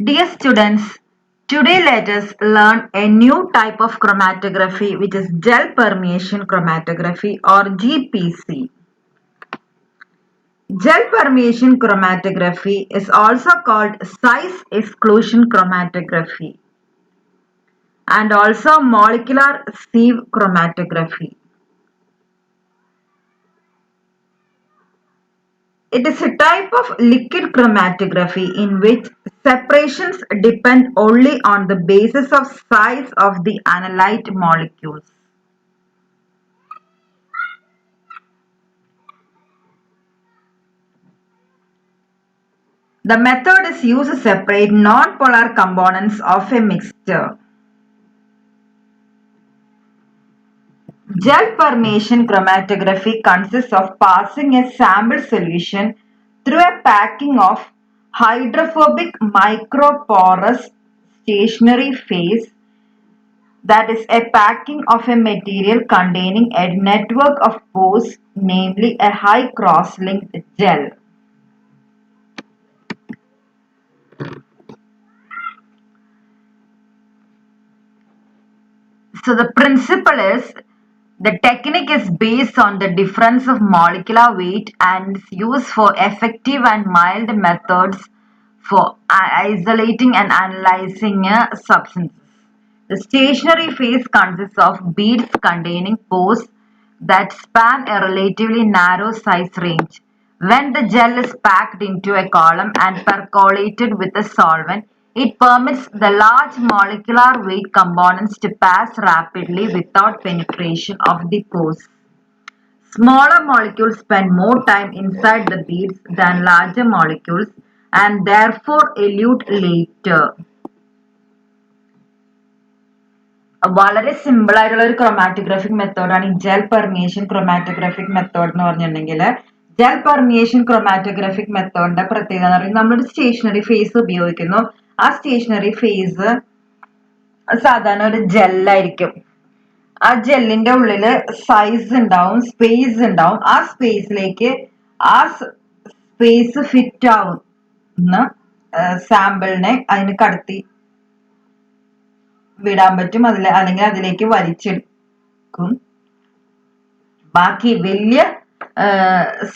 Dear students, today let us learn a new type of chromatography which is gel permeation chromatography or GPC. Gel permeation chromatography is also called size exclusion chromatography and also molecular sieve chromatography. It is a type of liquid chromatography in which separations depend only on the basis of size of the analyte molecules. The method is used to separate non-polar components of a mixture. Gel permeation chromatography consists of passing a sample solution through a packing of hydrophobic microporous stationary phase, that is a packing of a material containing a network of pores, namely a high cross-linked gel. So the principle is, the technique is based on the difference of molecular weight and is used for effective and mild methods for isolating and analyzing substances. The stationary phase consists of beads containing pores that span a relatively narrow size range. When the gel is packed into a column and percolated with a solvent, it permits the large molecular weight components to pass rapidly without penetration of the pores. Smaller molecules spend more time inside the beads than larger molecules and therefore elute later. വളരെ simple ആയിട്ടുള്ള ഒരു chromatographic മെത്തേഡാണ് ഈ gel permeation chromatographic method എന്ന് പറഞ്ഞിട്ടുണ്ടെങ്കിൽ gel permeation chromatographic മെത്തേഡിന്റെ പ്രത്യേകത എന്ന് പറയുന്നത് നമ്മളൊരു സ്റ്റേഷനറി ഫേസ് ഉപയോഗിക്കുന്നു. ആ സ്റ്റേഷനറി ഫേസ് സാധാരണ ഒരു ജെല്ലായിരിക്കും. ആ ജെല്ലിന്റെ ഉള്ളില് സൈസ് ഉണ്ടാവും, സ്പേസ് ഉണ്ടാവും. ആ സ്പേസിലേക്ക് ആ സ്പേസ് ഫിറ്റ് ആവുന്ന സാമ്പിളിനെ അതിന് കടത്തി വിടാൻ പറ്റും, അല്ലെങ്കിൽ അതിലേക്ക് വലിച്ചെടുക്കും. ബാക്കി വലിയ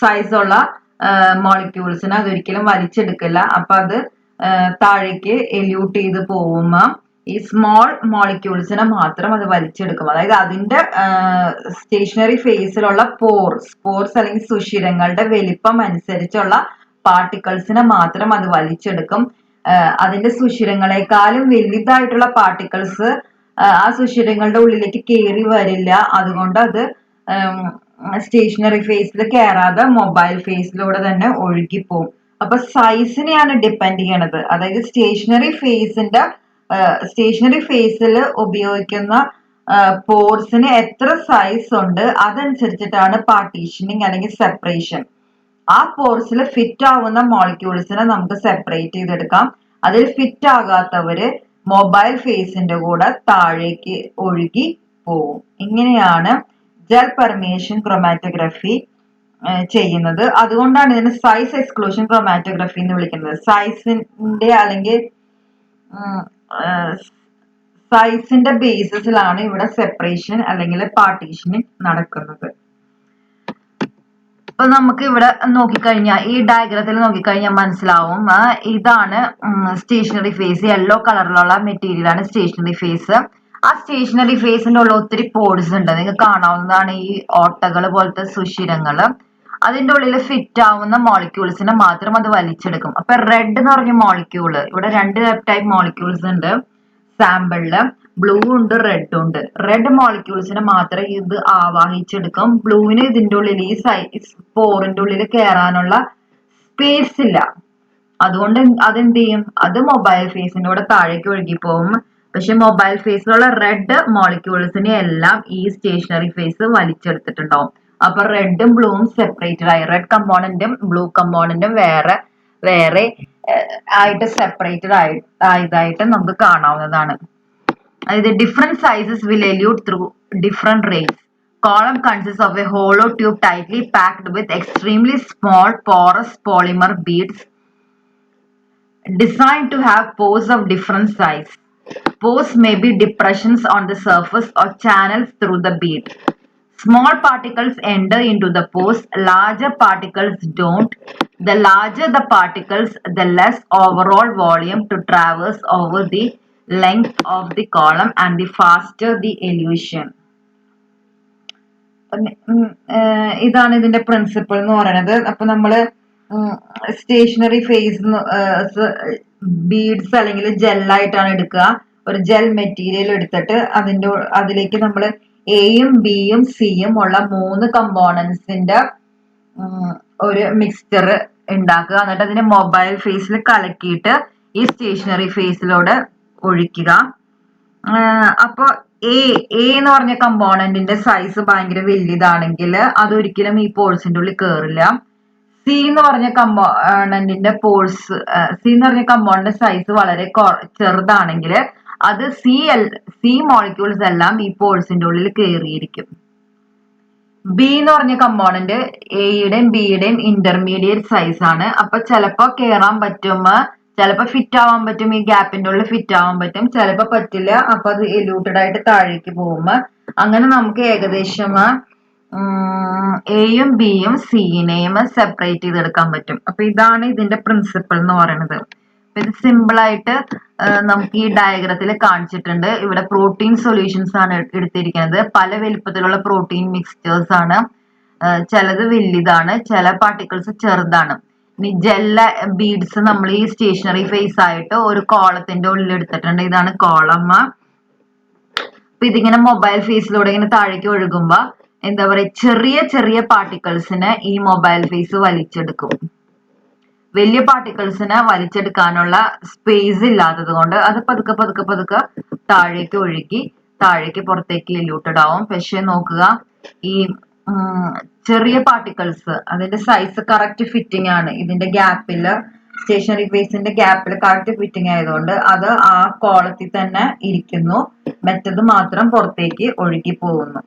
സൈസുള്ള മോളിക്യൂൾസിന് അതൊരിക്കലും വലിച്ചെടുക്കില്ല. അപ്പൊ അത് താഴേക്ക് എല്യൂട്ട് ചെയ്ത് പോകുമ്പോൾ ഈ സ്മോൾ മോളിക്യൂൾസിനെ മാത്രം അത് വലിച്ചെടുക്കും. അതായത് അതിന്റെ സ്റ്റേഷനറി ഫേസിലുള്ള പോർസ് അല്ലെങ്കിൽ സുഷിരങ്ങളുടെ വലിപ്പം അനുസരിച്ചുള്ള പാർട്ടിക്കിൾസിനെ മാത്രം അത് വലിച്ചെടുക്കും. അതിന്റെ സുഷിരങ്ങളെക്കാളും വലുതായിട്ടുള്ള പാർട്ടിക്കിൾസ് ആ സുഷിരങ്ങളുടെ ഉള്ളിലേക്ക് കയറി വരില്ല. അതുകൊണ്ട് അത് സ്റ്റേഷനറി ഫേസിൽ കയറാതെ മൊബൈൽ ഫേസിലൂടെ തന്നെ ഒഴുകിപ്പോവും. അപ്പൊ സൈസിനെയാണ് ഡിപ്പെൻഡ് ചെയ്യണത്. അതായത് സ്റ്റേഷനറി ഫേസിൽ ഉപയോഗിക്കുന്ന പോർസിന് എത്ര സൈസ് ഉണ്ട് അതനുസരിച്ചിട്ടാണ് പാർട്ടീഷനിങ് അല്ലെങ്കിൽ സെപ്പറേഷൻ. ആ പോർസിൽ ഫിറ്റ് ആവുന്ന മോളിക്യൂൾസിനെ നമുക്ക് സെപ്പറേറ്റ് ചെയ്തെടുക്കാം. അതിൽ ഫിറ്റ് ആകാത്തവര് മൊബൈൽ ഫേസിന്റെ കൂടെ താഴേക്ക് ഒഴുകി പോവും. ഇങ്ങനെയാണ് ജെൽ പെർമിയേഷൻ ക്രൊമാറ്റോഗ്രഫി ചെയ്യുന്നത്. അതുകൊണ്ടാണ് ഇതിന് സൈസ് എക്സ്ക്ലൂഷൻ ക്രൊമാറ്റോഗ്രഫി എന്ന് വിളിക്കുന്നത്. സൈസിന്റെ ബേസിസിലാണ് ഇവിടെ സെപ്പറേഷൻ അല്ലെങ്കിൽ പാർട്ടീഷനിങ് നടക്കുന്നത്. അപ്പൊ നമുക്ക് ഇവിടെ നോക്കിക്കഴിഞ്ഞാൽ ഈ ഡയഗ്രത്തിൽ നോക്കിക്കഴിഞ്ഞാൽ മനസ്സിലാവും, ഇതാണ് സ്റ്റേഷനറി ഫേസ്. യെല്ലോ കളറിലുള്ള മെറ്റീരിയൽ ആണ് സ്റ്റേഷനറി ഫേസ്. ആ സ്റ്റേഷനറി ഫേസിന്റെ ഉള്ള ഒത്തിരി പോർസ് ഉണ്ട്, നിങ്ങൾക്ക് കാണാവുന്നതാണ് ഈ ഓട്ടകൾ പോലത്തെ സുഷിരങ്ങള്. അതിന്റെ ഉള്ളിൽ ഫിറ്റ് ആവുന്ന മോളിക്യൂൾസിനെ മാത്രം അത് വലിച്ചെടുക്കും. അപ്പൊ റെഡ് എന്ന് പറഞ്ഞ മോളിക്യൂള്, ഇവിടെ രണ്ട് ടൈപ്പ് മോളിക്യൂൾസ് ഉണ്ട് സാമ്പിളില്, ബ്ലൂ ഉണ്ട് റെഡ് ഉണ്ട്. റെഡ് മോളിക്യൂൾസിനെ മാത്രമേ ഇത് ആവാഹിച്ചെടുക്കും. ബ്ലൂവിന് ഇതിന്റെ ഉള്ളിൽ ഈ പോറിന്റെ ഉള്ളിൽ കയറാനുള്ള സ്പേസ് ഇല്ല. അതുകൊണ്ട് അതെന്ത് ചെയ്യും, അത് മൊബൈൽ ഫേസിന്റെ കൂടെ താഴേക്ക് ഒഴുകി പോകും. പക്ഷെ മൊബൈൽ ഫേസിലുള്ള റെഡ് മോളിക്യൂൾസിനെ എല്ലാം ഈ സ്റ്റേഷനറി ഫേസ് വലിച്ചെടുത്തിട്ടുണ്ടാവും. അപ്പൊ റെഡും ബ്ലൂവും സെപ്പറേറ്റഡ് ആയി, റെഡ് കമ്പോണന്റും ബ്ലൂ കമ്പോണന്റും വേറെ വേറെ ആയിട്ട് സെപ്പറേറ്റഡ് ആയതായിട്ട് നമുക്ക് കാണാവുന്നതാണ്. അതായത് different sizes will elute through different rates. Column consists of a hollow tube tightly packed with extremely small porous polymer beads. designed to have pores of different size. Pores may be depressions on the surface or channels through the bead. Small particles enter into the pores, larger particles don't. The larger the particles, the less overall volume to traverse over the length of the column and the faster the elution. ഇതാണ് ഇതിന്റെ principle എന്ന് പറയുന്നത്. അപ്പൊ നമ്മള് stationary phase beads അല്ലെങ്കിൽ ജെല്ലായിട്ടാണ് എടുക്കുക. ഒരു gel material എടുത്തിട്ട് അതിലേക്ക് നമ്മൾ എയും ബിയും സിയും ഉള്ള 3 കമ്പോണൻസിന്റെ ഒരു മിക്സ്ചർ ഉണ്ടാക്കുക. എന്നിട്ട് അതിനെ മൊബൈൽ ഫേസിൽ കലക്കിയിട്ട് ഈ സ്റ്റേഷനറി ഫേസിലൂടെ ഒഴിക്കുക. അപ്പൊ എ എന്ന് പറഞ്ഞ കമ്പോണന്റിന്റെ സൈസ് ഭയങ്കര വലിയതാണെങ്കിൽ അതൊരിക്കലും ഈ പോൾസിന്റെ ഉള്ളിൽ കയറില്ല. സി എന്ന് പറഞ്ഞ കമ്പോണന്റിന്റെ സൈസ് വളരെ ചെറുതാണെങ്കിൽ അത് സി മോളിക്യൂൾസ് എല്ലാം ഈ പോൾസിന്റെ ഉള്ളിൽ കയറിയിരിക്കും. ബി എന്ന് പറഞ്ഞ കമ്പോണന്റ് എയുടെയും ബിയുടെയും ഇന്റർമീഡിയറ്റ് സൈസ് ആണ്. അപ്പൊ ചിലപ്പോ കയറാൻ പറ്റും, ചിലപ്പോ ഫിറ്റ് ആവാൻ പറ്റും, ഈ ഗ്യാപ്പിന്റെ ഉള്ളിൽ ഫിറ്റ് ആവാൻ പറ്റും, ചിലപ്പോ പറ്റില്ല. അപ്പൊ അത് എലൂട്ടഡ് ആയിട്ട് താഴേക്ക് പോകും. അങ്ങനെ നമുക്ക് ഏകദേശം എയും ബിയും സിനെയും സെപ്പറേറ്റ് ചെയ്തെടുക്കാൻ പറ്റും. അപ്പൊ ഇതാണ് ഇതിന്റെ പ്രിൻസിപ്പിൾ എന്ന് പറയുന്നത്. ഇത് സിമ്പിൾ ആയിട്ട് നമുക്ക് ഈ ഡയഗ്രത്തിൽ കാണിച്ചിട്ടുണ്ട്. ഇവിടെ പ്രോട്ടീൻ സൊല്യൂഷൻസ് ആണ് എടുത്തിരിക്കുന്നത്. പല വലുപ്പത്തിലുള്ള പ്രോട്ടീൻ മിക്സ്ചേഴ്സ് ആണ്. ചിലത് വലുതാണ്, ചില പാർട്ടിക്കിൾസ് ചെറുതാണ്. ഇനി ജെല്ല ബീഡ്സ് നമ്മൾ ഈ സ്റ്റേഷനറി ഫേസ് ആയിട്ട് ഒരു കോളത്തിന്റെ ഉള്ളിൽ എടുത്തിട്ടുണ്ട്. ഇതാണ് കോളം. അപ്പൊ ഇതിങ്ങനെ മൊബൈൽ ഫേസിലൂടെ ഇങ്ങനെ താഴേക്ക് ഒഴുകുമ്പോ എന്താ പറയാ, ചെറിയ ചെറിയ പാർട്ടിക്കിൾസിനെ ഈ മൊബൈൽ ഫേസ് വലിച്ചെടുക്കും. വലിയ പാർട്ടിക്കിൾസിനെ വലിച്ചെടുക്കാനുള്ള സ്പേസ് ഇല്ലാത്തത് കൊണ്ട് അത് പതുക്കെ പതുക്കെ പതുക്കെ താഴേക്ക് ഒഴുകി താഴേക്ക് പുറത്തേക്ക് എല്യൂട്ടഡ് ആവും. പക്ഷെ നോക്കുക, ഈ ചെറിയ പാർട്ടിക്കിൾസ് അതിന്റെ സൈസ് കറക്റ്റ് ഫിറ്റിംഗ് ആണ്. ഇതിന്റെ ഗ്യാപ്പിൽ സ്റ്റേഷനറി ഫേസിന്റെ ഗ്യാപ്പിൽ കറക്റ്റ് ഫിറ്റിംഗ് ആയതുകൊണ്ട് അത് ആ കോളത്തിൽ തന്നെ ഇരിക്കുന്നു. മറ്റത് മാത്രം പുറത്തേക്ക് ഒഴുകി പോകുന്നു.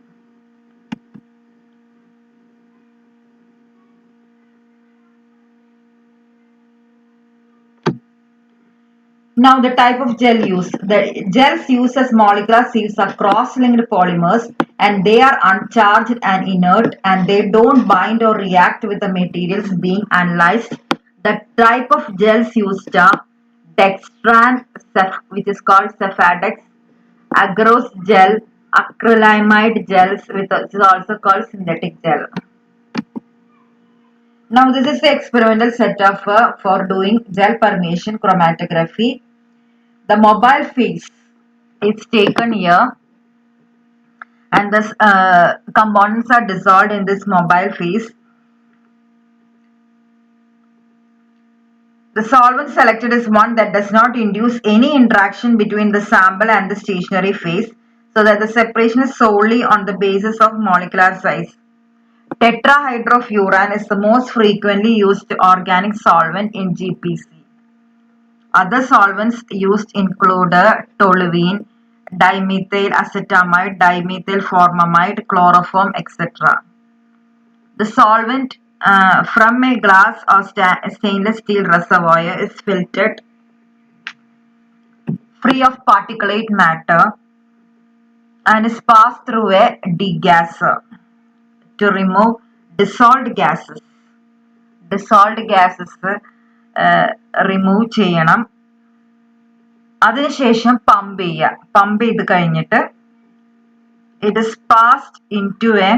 Now the type of gel used. The gels used as molecular sieves are cross-linked polymers and they are uncharged and inert and they don't bind or react with the materials being analyzed. The type of gels used are dextran, which is called Cefadex, agarose gel, acrylamide gels, which is also called synthetic gel. Now this is the experimental setup for doing gel permeation chromatography. The mobile phase is taken here and the components are dissolved in this mobile phase. The solvent selected is one that does not induce any interaction between the sample and the stationary phase, so that the separation is solely on the basis of molecular size. Tetrahydrofuran is the most frequently used organic solvent in GPC. Other solvents used include toluene, dimethyl acetamide, dimethyl formamide, chloroform, etc. The solvent from a glass or stainless steel reservoir is filtered free of particulate matter and is passed through a degasser to remove dissolved gases. Dissolved gases remove ചെയ്യണം. അതിനുശേഷം pump ചെയ്യുക. Pump ചെയ്ത് കഴിഞ്ഞിട്ട് it is passed into a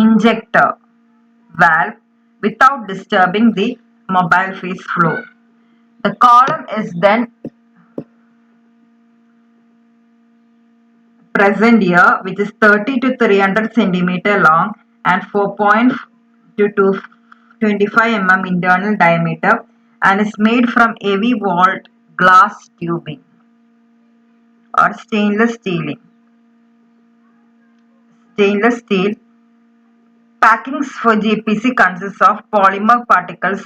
injector valve without disturbing the mobile phase flow. The column is then present here, which is 30 to 300 centimeter long and 4.2 to 25 mm internal diameter and is made from heavy walled glass tubing or stainless steel. Packings for GPC consists of polymer particles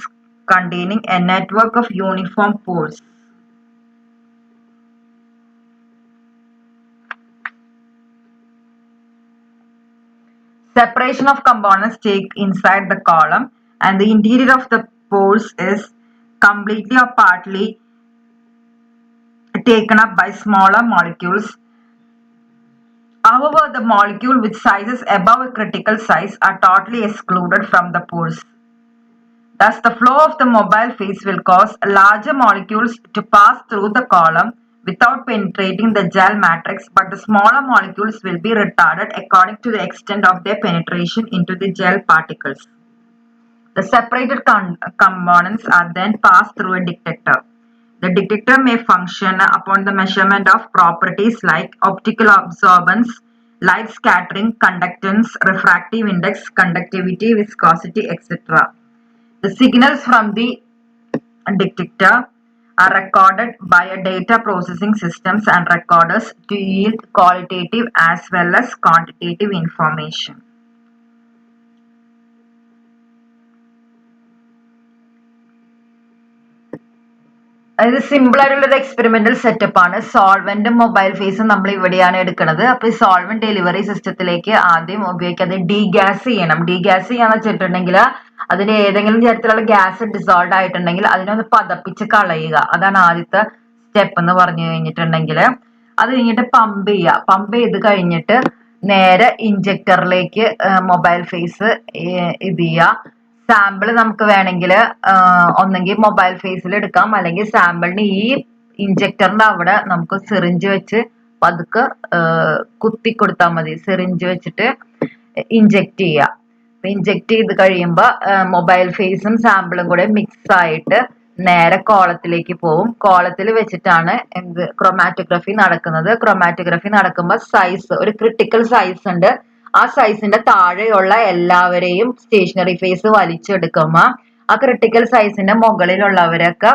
containing a network of uniform pores. Separation of components take inside the column and the interior of the pores is completely or partly taken up by smaller molecules. However, the molecule with sizes above a critical size are totally excluded from the pores. Thus, the flow of the mobile phase will cause larger molecules to pass through the column without penetrating the gel matrix, but the smaller molecules will be retarded according to the extent of their penetration into the gel particles. The separated components are then passed through a detector. The detector may function upon the measurement of properties like optical absorbance, light scattering, conductance, refractive index, conductivity, viscosity, etc. The signals from the detector are recorded by a data processing systems and recorders to yield qualitative as well as quantitative information. അതായത് simple ആയിട്ടുള്ള ഒരു experimental setup ആണ്. സോൾവെന്റും mobile ഫേസും നമ്മൾ ഇവിടെയാണ് എടുക്കുന്നത്. അപ്പൊ ഈ സോൾവെന്റ് ഡെലിവറി സിസ്റ്റത്തിലേക്ക് ആദ്യം ഉപയോഗിക്കുന്നത് ഡീഗ്യാസ് ചെയ്യണം. ഡീഗ്യാസ് ചെയ്യാന്ന് വെച്ചിട്ടുണ്ടെങ്കിൽ അതിന് ഏതെങ്കിലും തരത്തിലുള്ള ഗ്യാസ് ഡിസോൾവ് ആയിട്ടുണ്ടെങ്കിൽ അതിനൊന്ന് പതപ്പിച്ച് കളയുക. അതാണ് ആദ്യത്തെ സ്റ്റെപ്പ് എന്ന് പറഞ്ഞു കഴിഞ്ഞിട്ടുണ്ടെങ്കിൽ. അത് കഴിഞ്ഞിട്ട് പമ്പ് ചെയ്യുക. പമ്പ് ചെയ്ത് കഴിഞ്ഞിട്ട് നേരെ ഇഞ്ചക്ടറിലേക്ക് മൊബൈൽ ഫേസ് ഇത് ചെയ്യുക. സാമ്പിൾ നമുക്ക് വേണമെങ്കിൽ ഒന്നെങ്കിൽ മൊബൈൽ ഫേസിൽ എടുക്കാം, അല്ലെങ്കിൽ സാമ്പിളിന് ഈ ഇഞ്ചക്ടറിന്റെ അവിടെ നമുക്ക് സിറിഞ്ച് വെച്ച് പതുക്കെ കുത്തി കൊടുത്താൽ മതി. സിറിഞ്ച് വെച്ചിട്ട് ഇഞ്ചക്ട് ചെയ്യുക. ഇഞ്ചക്ട് ചെയ്ത് കഴിയുമ്പോൾ മൊബൈൽ ഫേസും സാമ്പിളും കൂടെ മിക്സ് ആയിട്ട് നേരെ കോളത്തിലേക്ക് പോവും. കോളത്തിൽ വെച്ചിട്ടാണ് ക്രൊമാറ്റോഗ്രഫി നടക്കുന്നത്. ക്രൊമാറ്റോഗ്രഫി നടക്കുമ്പോൾ സൈസ്, ഒരു ക്രിട്ടിക്കൽ സൈസ് ഉണ്ട്. ആ സൈസിന്റെ താഴെയുള്ള എല്ലാവരെയും സ്റ്റേഷനറി ഫേസ് വലിച്ചെടുക്കുമ്പോൾ ആ ക്രിട്ടിക്കൽ സൈസിന്റെ മുകളിലുള്ളവരൊക്കെ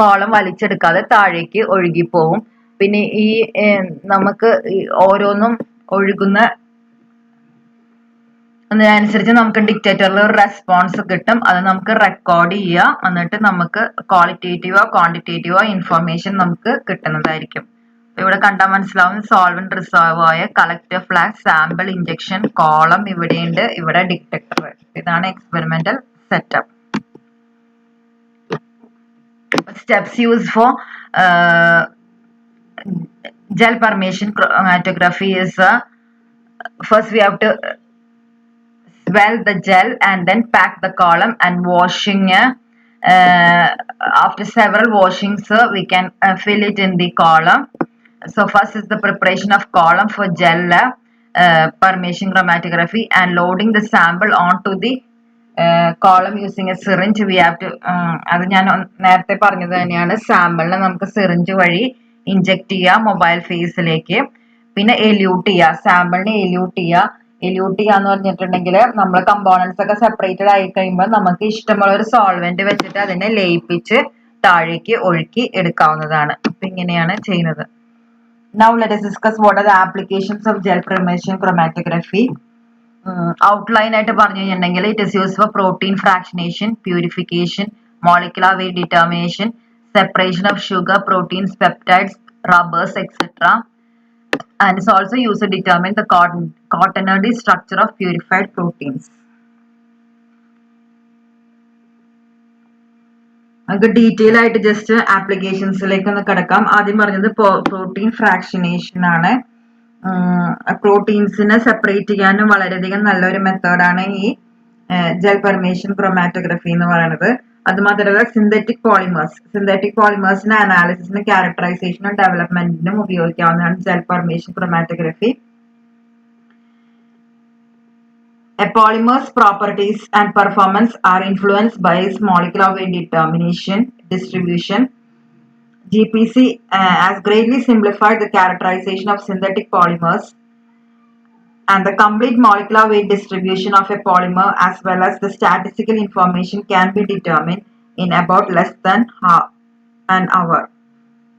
കോളം വലിച്ചെടുക്കാതെ താഴേക്ക് ഒഴുകിപ്പോവും. പിന്നെ ഈ നമുക്ക് ഓരോന്നും ഒഴുകുന്ന അതിനനുസരിച്ച് നമുക്ക് ഡിക്റ്റേറ്ററിൽ ഒരു റെസ്പോൺസ് കിട്ടും. അത് നമുക്ക് റെക്കോർഡ് ചെയ്യാം. എന്നിട്ട് നമുക്ക് ക്വാളിറ്റേറ്റീവോ ക്വാണ്ടിറ്റേറ്റീവോ ഇൻഫർമേഷൻ നമുക്ക് കിട്ടുന്നതായിരിക്കും. ഇവിടെ കണ്ടാൽ മനസ്സിലാവും solvent reservoir, collector flask, sample injection, column ഇവിടെയുണ്ട്, ഇവിടെ ഡിറ്റക്ടർ. ഇതാണ് experimental setup. Steps used for gel permeation chromatography is first we have to swell the gel and then pack the column and washing. After several washings we can fill it in the column. So first is the preparation of column for gel permeation chromatography and loading the sample onto the column using a syringe. We have to അത് ഞാൻ നേരത്തെ പറഞ്ഞത് തന്നെയാണ്. സാമ്പിളിനെ നമുക്ക് syringe വഴി inject ചെയ്യുക mobile ഫേസിലേക്ക്. പിന്നെ എല്യൂട്ട് ചെയ്യുക, സാമ്പിളിനെ എല്യൂട്ട് ചെയ്യുക. എല്യൂട്ട് ചെയ്യാന്ന് പറഞ്ഞിട്ടുണ്ടെങ്കിൽ നമ്മൾ കമ്പോണൻസ് ഒക്കെ സെപ്പറേറ്റഡ് ആയി കഴിയുമ്പോൾ നമുക്ക് ഇഷ്ടമുള്ള ഒരു സോൾവെന്റ് വെച്ചിട്ട് അതിനെ ലയിപ്പിച്ച് താഴേക്ക് ഒഴുക്കി എടുക്കാവുന്നതാണ്. അപ്പൊ ഇങ്ങനെയാണ് ചെയ്യുന്നത്. Now let us discuss what are the applications of gel permeation chromatography. Outline ആയിട്ട് പറഞ്ഞു കഴിഞ്ഞിട്ടുണ്ടെങ്കിൽ it is used for protein fractionation, purification, molecular weight determination, separation of sugar, proteins, peptides, rubbers, etc. And it's also used to determine the quaternary structure of purified proteins. നമുക്ക് detail ആയിട്ട് just ആപ്ലിക്കേഷൻസിലേക്ക് ഒന്ന് കിടക്കാം. ആദ്യം പറഞ്ഞത് protein fractionation ആണ്. പ്രോട്ടീൻസിനെ separate ചെയ്യാനും വളരെയധികം നല്ലൊരു മെത്തേഡാണ് ഈ ജെൽ പെർമേഷൻ ക്രൊമാറ്റോഗ്രഫി എന്ന് പറയുന്നത്. അതുമാത്രമല്ല സിന്തറ്റിക് പോളിമേഴ്സിന്റെ അനാലിസിസിനും ക്യാരക്ടറൈസേഷനും ഡെവലപ്മെന്റിനും ഉപയോഗിക്കാവുന്നതാണ് gel permeation chromatography. A polymer's properties and performance are influenced by its molecular weight determination, distribution. GPC has greatly simplified the characterization of synthetic polymers, and the complete molecular weight distribution of a polymer as well as the statistical information can be determined in about less than an hour.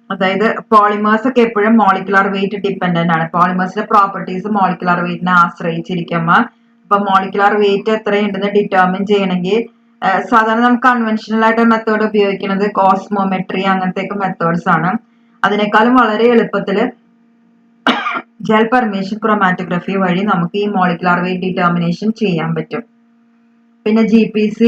അതായത് polymers ഒക്കെ എപ്പോഴും molecular weight dependent ആണ്. പോളിമേഴ്സിന്റെ properties molecular വെയിറ്റിനെ ആശ്രയിച്ചിരിക്കുമ്പോൾ ഇപ്പൊ molecular weight എത്രയുണ്ടെന്ന് determine ചെയ്യണമെങ്കിൽ സാധാരണ നമുക്ക് conventional ആയിട്ട് method ഉപയോഗിക്കുന്നത് കോസ്മോമെട്രി അങ്ങനത്തെയൊക്കെ മെത്തേഡ്സ് ആണ്. അതിനേക്കാളും വളരെ എളുപ്പത്തിൽ ജെൽ പെർമേഷൻ ക്രൊമാറ്റോഗ്രഫി വഴി നമുക്ക് ഈ മോളിക്കുലർ വെയിറ്റ് ഡിറ്റർമിനേഷൻ ചെയ്യാൻ പറ്റും. പിന്നെ GPC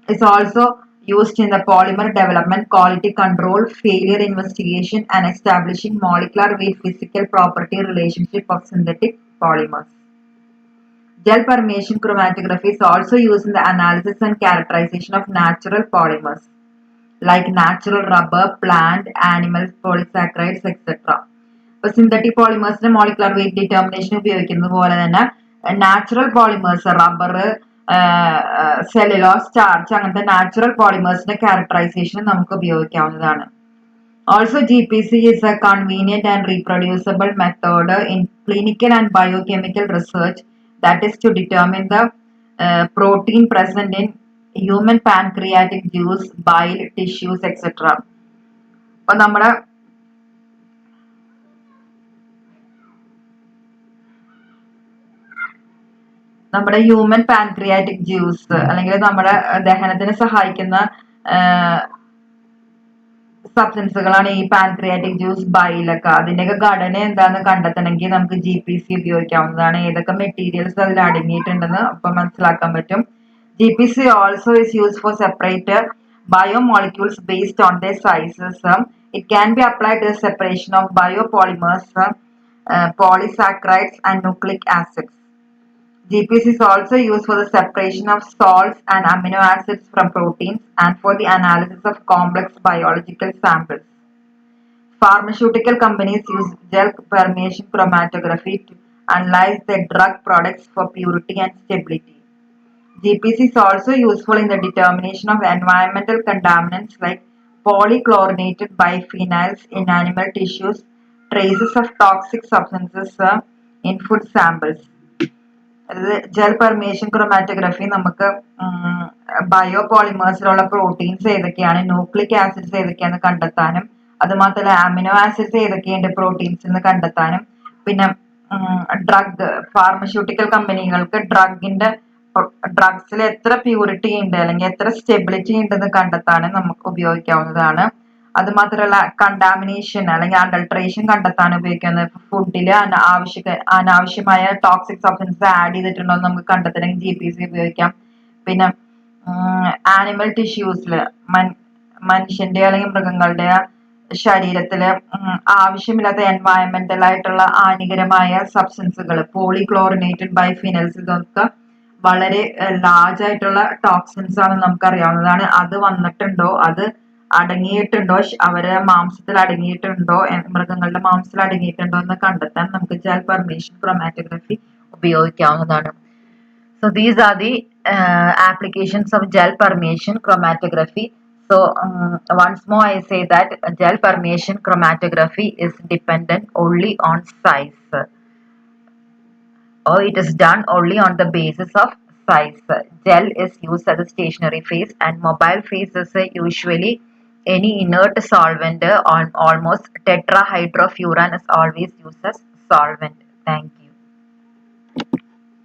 is also used in the polymer development, quality control, failure investigation, and establishing molecular weight physical property relationship of synthetic polymers. Gel permeation chromatography is also used in the analysis and characterization of natural polymers like natural rubber, plant, animal polysaccharides, etc. ഇപ്പോൾ synthetic പോളിമേഴ്സിന്റെ molecular weight determination ഉപയോഗിക്കുന്നത് പോലെ തന്നെ natural polymers rubber cellulose starch അങ്ങനത്തെ natural പോളിമേഴ്സിന്റെ characterisation നമുക്ക് ഉപയോഗിക്കാവുന്നതാണ്. Also, GPC is a convenient and reproducible method in clinical and biochemical research that is to determine the protein present in human pancreatic juice, bile, tissues, etc. അപ്പോൾ നമ്മുടെ human pancreatic juice അല്ലെങ്കിൽ നമ്മുടെ ദഹനത്തിന് സഹായിക്കുന്ന സബ്സ്റ്റൻസുകളാണ് ഈ pancreatic juice, ബൈലൊക്കെ. അതിന്റെയൊക്കെ ഘടന എന്താന്ന് കണ്ടെത്തണമെങ്കിൽ നമുക്ക് GPC ഉപയോഗിക്കാവുന്നതാണ്. ഏതൊക്കെ മെറ്റീരിയൽസ് അതിൽ അടങ്ങിയിട്ടുണ്ടെന്ന് അപ്പൊ മനസ്സിലാക്കാൻ പറ്റും. GPC also is used for separate biomolecules based on their sizes. It can be applied to the separation of biopolymers, polysaccharides, and nucleic acids. GPC is also used for the separation of salts and amino acids from proteins and for the analysis of complex biological samples. Pharmaceutical companies use gel permeation chromatography to analyze their drug products for purity and stability. GPC is also useful in the determination of environmental contaminants like polychlorinated biphenyls in animal tissues, traces of toxic substances in food samples. Gel permeation chromatography നമുക്ക് bio പോളിമേഴ്സിലുള്ള proteins ഏതൊക്കെയാണ്, nucleic acids ഏതൊക്കെയാണെന്ന് കണ്ടെത്താനും അതുമാത്രമല്ല amino acids ഏതൊക്കെയുണ്ട് proteins എന്ന് കണ്ടെത്താനും പിന്നെ drug pharmaceutical കമ്പനികൾക്ക് ഡ്രഗ്സിൽ എത്ര പ്യൂരിറ്റി ഉണ്ട് അല്ലെങ്കിൽ എത്ര സ്റ്റെബിലിറ്റി ഉണ്ടെന്ന് കണ്ടെത്താനും നമുക്ക് ഉപയോഗിക്കാവുന്നതാണ്. അതുമാത്രമല്ല കണ്ടാമിനേഷൻ അല്ലെങ്കിൽ അഡൾട്രേഷൻ കണ്ടെത്താൻ ഉപയോഗിക്കുന്നത് ഫുഡിൽ അനാവശ്യമായ ടോക്സിക് സബ്സ്റ്റൻസ് ആഡ് ചെയ്തിട്ടുണ്ടോ എന്ന് നമുക്ക് കണ്ടെത്തണമെങ്കിൽ GPC ഉപയോഗിക്കാം. പിന്നെ ആനിമൽ ടിഷ്യൂസിൽ മനുഷ്യന്റെ അല്ലെങ്കിൽ മൃഗങ്ങളുടെ ശരീരത്തില് ആവശ്യമില്ലാത്ത എൻവയറമെന്റൽ ആയിട്ടുള്ള ഹാനികരമായ സബ്സ്റ്റൻസുകൾ പോളിക്ലോറിനേറ്റഡ് ബൈഫിനൽസ് ഇതൊക്കെ വളരെ ലാർജ് ആയിട്ടുള്ള ടോക്സിൻസ് ആണ് നമുക്കറിയാവുന്നതാണ്. അത് വന്നിട്ടുണ്ടോ, അത് അടങ്ങിയിട്ടുണ്ടോ, അവരെ മാംസത്തിൽ അടങ്ങിയിട്ടുണ്ടോ, മൃഗങ്ങളുടെ മാംസത്തിൽ അടങ്ങിയിട്ടുണ്ടോ എന്ന് കണ്ടെത്താൻ നമുക്ക് ജെൽ പെർമിയേഷൻ ക്രൊമാറ്റോഗ്രഫി ഉപയോഗിക്കാവുന്നതാണ്. So these are the applications of gel permeation chromatography. So once more I say that gel permeation chromatography is dependent only on size, or it is done only on the basis of size. Gel is used as a stationary phase and mobile phase is usually any inert solvent. On almost tetrahydrofuran is always used as solvent. Thank you.